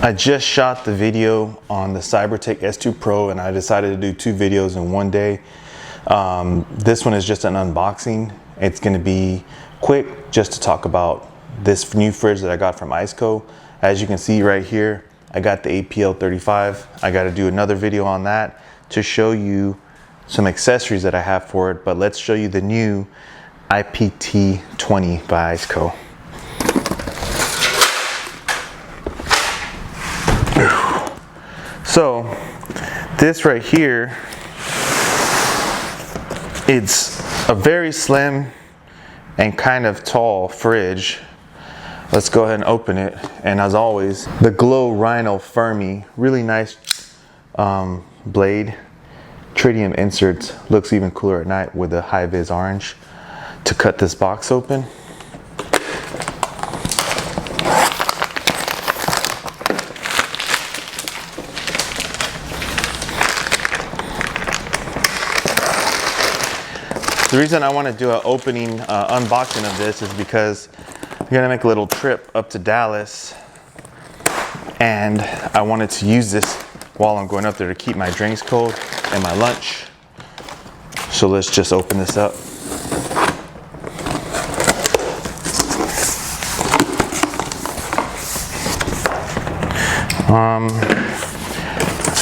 I just shot the video on the Cybertech S2 Pro and I decided to do 2 videos in one day. This one is just an unboxing. It's going to be quick just to talk about this new fridge that I got from Iceco. As you can see right here, I got the IPL35. I got to do another video on that to show you some accessories that I have for it, but let's show you the new IPT20 by Iceco. So this right here, it's a very slim and kind of tall fridge. Let's go ahead and open it. And as always, the Glow Rhino Fermi, really nice blade. Tritium inserts, looks even cooler at night with a high vis orange. To cut this box open, the reason I want to do an opening unboxing of this is because I'm gonna make a little trip up to Dallas and I wanted to use this while I'm going up there to keep my drinks cold and my lunch. So let's just open this up.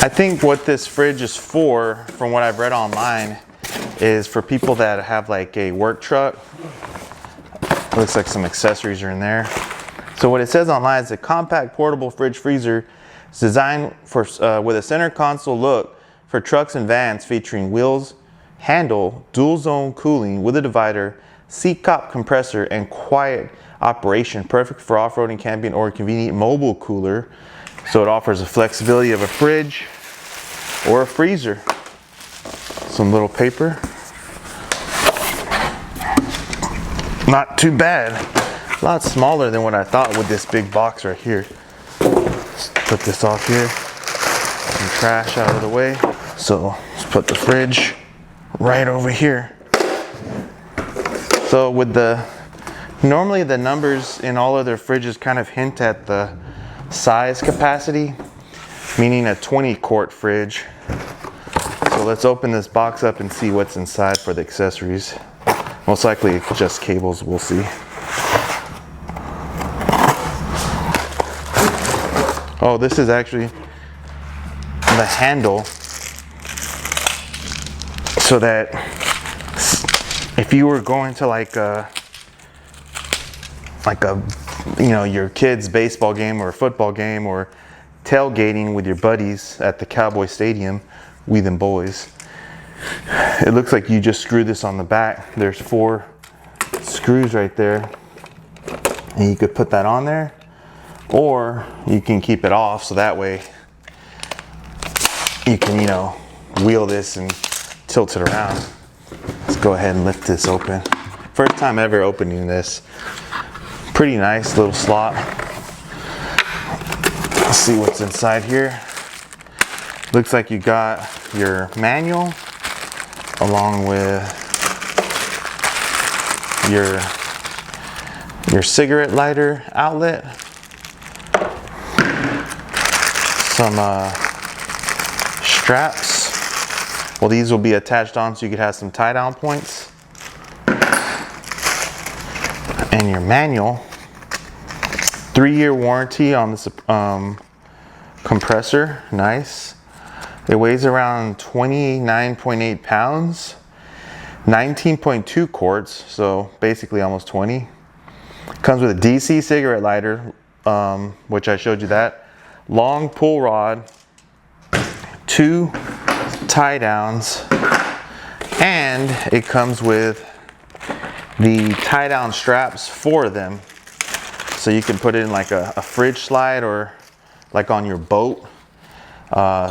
I think what this fridge is for, from what I've read online, is for people that have like a work truck. Looks like some accessories are in there. So what it says online is a compact portable fridge freezer. It's designed for with a center console look for trucks and vans, featuring wheels, handle, dual zone cooling with a divider, seat cop compressor, and quiet operation. Perfect for off-roading, camping, or a convenient mobile cooler. So it offers the flexibility of a fridge or a freezer. Some little paper. Not too bad. A lot smaller than what I thought with this big box right here. Let's put this off here. Some trash out of the way. So let's put the fridge right over here. So with normally the numbers in all of their fridges kind of hint at the size capacity, meaning a 20-quart fridge. So let's open this box up and see what's inside for the accessories. Most likely just cables, we'll see. Oh, this is actually the handle, so that if you were going to like a you know, your kid's baseball game or football game, or tailgating with your buddies at the Cowboy Stadium, we them boys, it looks like you just screw this on the back. There's 4 screws right there, and you could put that on there, or you can keep it off, so that way you can, you know, wheel this and tilt it around. Let's go ahead and lift this open. First time ever opening this. Pretty nice little slot. Let's see what's inside here. Looks like you got your manual along with your cigarette lighter outlet, some straps. Well, these will be attached on so you could have some tie down points, and your manual. 3-year warranty on this compressor. Nice. It weighs around 29.8 pounds, 19.2 quarts, so basically almost 20. Comes with a DC cigarette lighter, which I showed you that. Long pull rod, 2 tie downs, and it comes with the tie down straps for them. So you can put it in like a fridge slide, or like on your boat,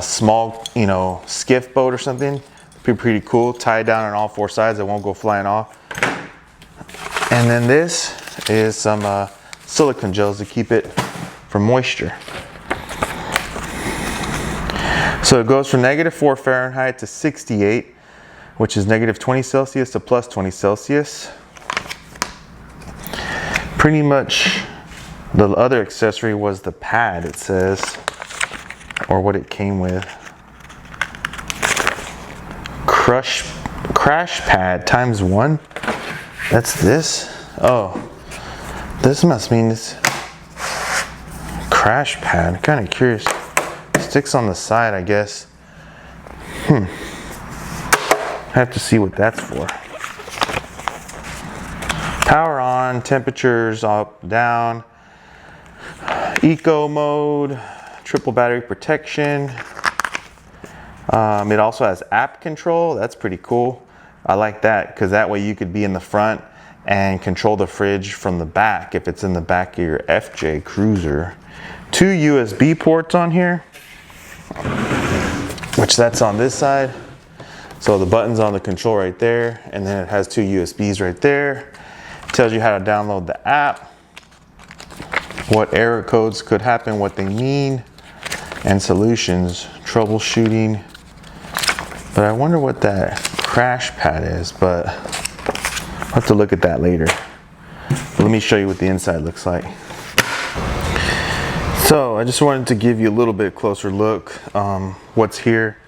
small, you know, skiff boat or something. Pretty cool. Tied down on all 4 sides, it won't go flying off. And then this is some silicone gels to keep it from moisture. So it goes from -4 Fahrenheit to 68, which is -20 Celsius to +20 Celsius. Pretty much The other accessory was the pad, it says, or what it came with. Crash pad ×1. That's this. Oh, this must mean this crash pad. Kind of curious. Sticks on the side, I guess. I have to see what that's for. Power on, temperatures up, down. Eco mode, triple battery protection. It also has app control. That's pretty cool. I like that because that way you could be in the front and control the fridge from the back if it's in the back of your FJ Cruiser. 2 USB ports on here, which that's on this side. So the button's on the control right there, and then it has 2 USBs right there. It tells you how to download the app, what error codes could happen, what they mean, and solutions, troubleshooting. But I wonder what that crash pad is, but I'll have to look at that later. But let me show you what the inside looks like. So I just wanted to give you a little bit closer look what's here.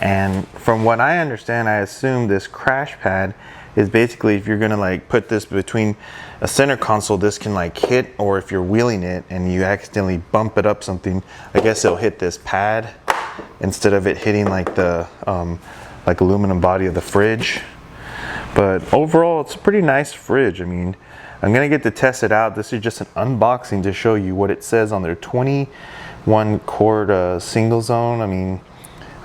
And from what I understand, I assume this crash pad is basically if you're gonna like put this between a center console, this can like hit, or if you're wheeling it and you accidentally bump it up something, I guess it'll hit this pad instead of it hitting like the like aluminum body of the fridge. But overall, it's a pretty nice fridge. I mean, I'm gonna get to test it out. This is just an unboxing to show you what it says on their 21 quart single zone. I mean,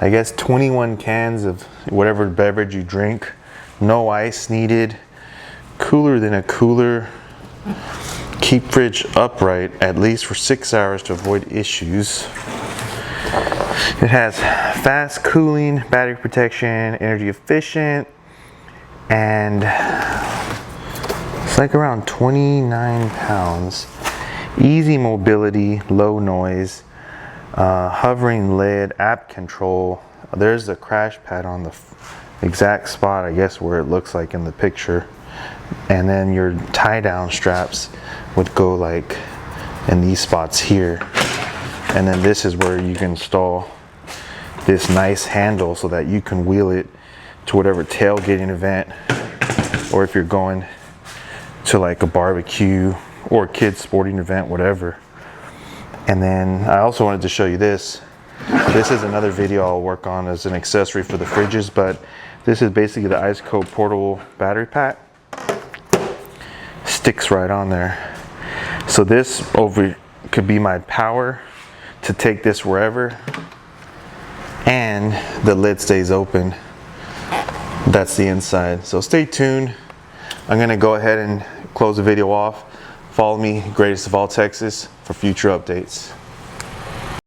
I guess 21 cans of whatever beverage you drink. No ice needed. Cooler than a cooler. Keep fridge upright at least for 6 hours to avoid issues. It has fast cooling, battery protection, energy efficient, and it's like around 29 pounds. Easy mobility, low noise, hovering lid, app control. There's the crash pad on the exact spot, I guess, where it looks like in the picture. And then your tie down straps would go like in these spots here. And then this is where you can install this nice handle so that you can wheel it to whatever tailgating event, or if you're going to like a barbecue or a kid's sporting event, whatever. And then I also wanted to show you this. This is another video I'll work on as an accessory for the fridges, but this is basically the Iceco portable battery pack. Sticks right on there. So this over could be my power to take this wherever, and the lid stays open. That's the inside. So stay tuned. I'm gonna go ahead and close the video off. Follow me, Greatest of All Texas, for future updates.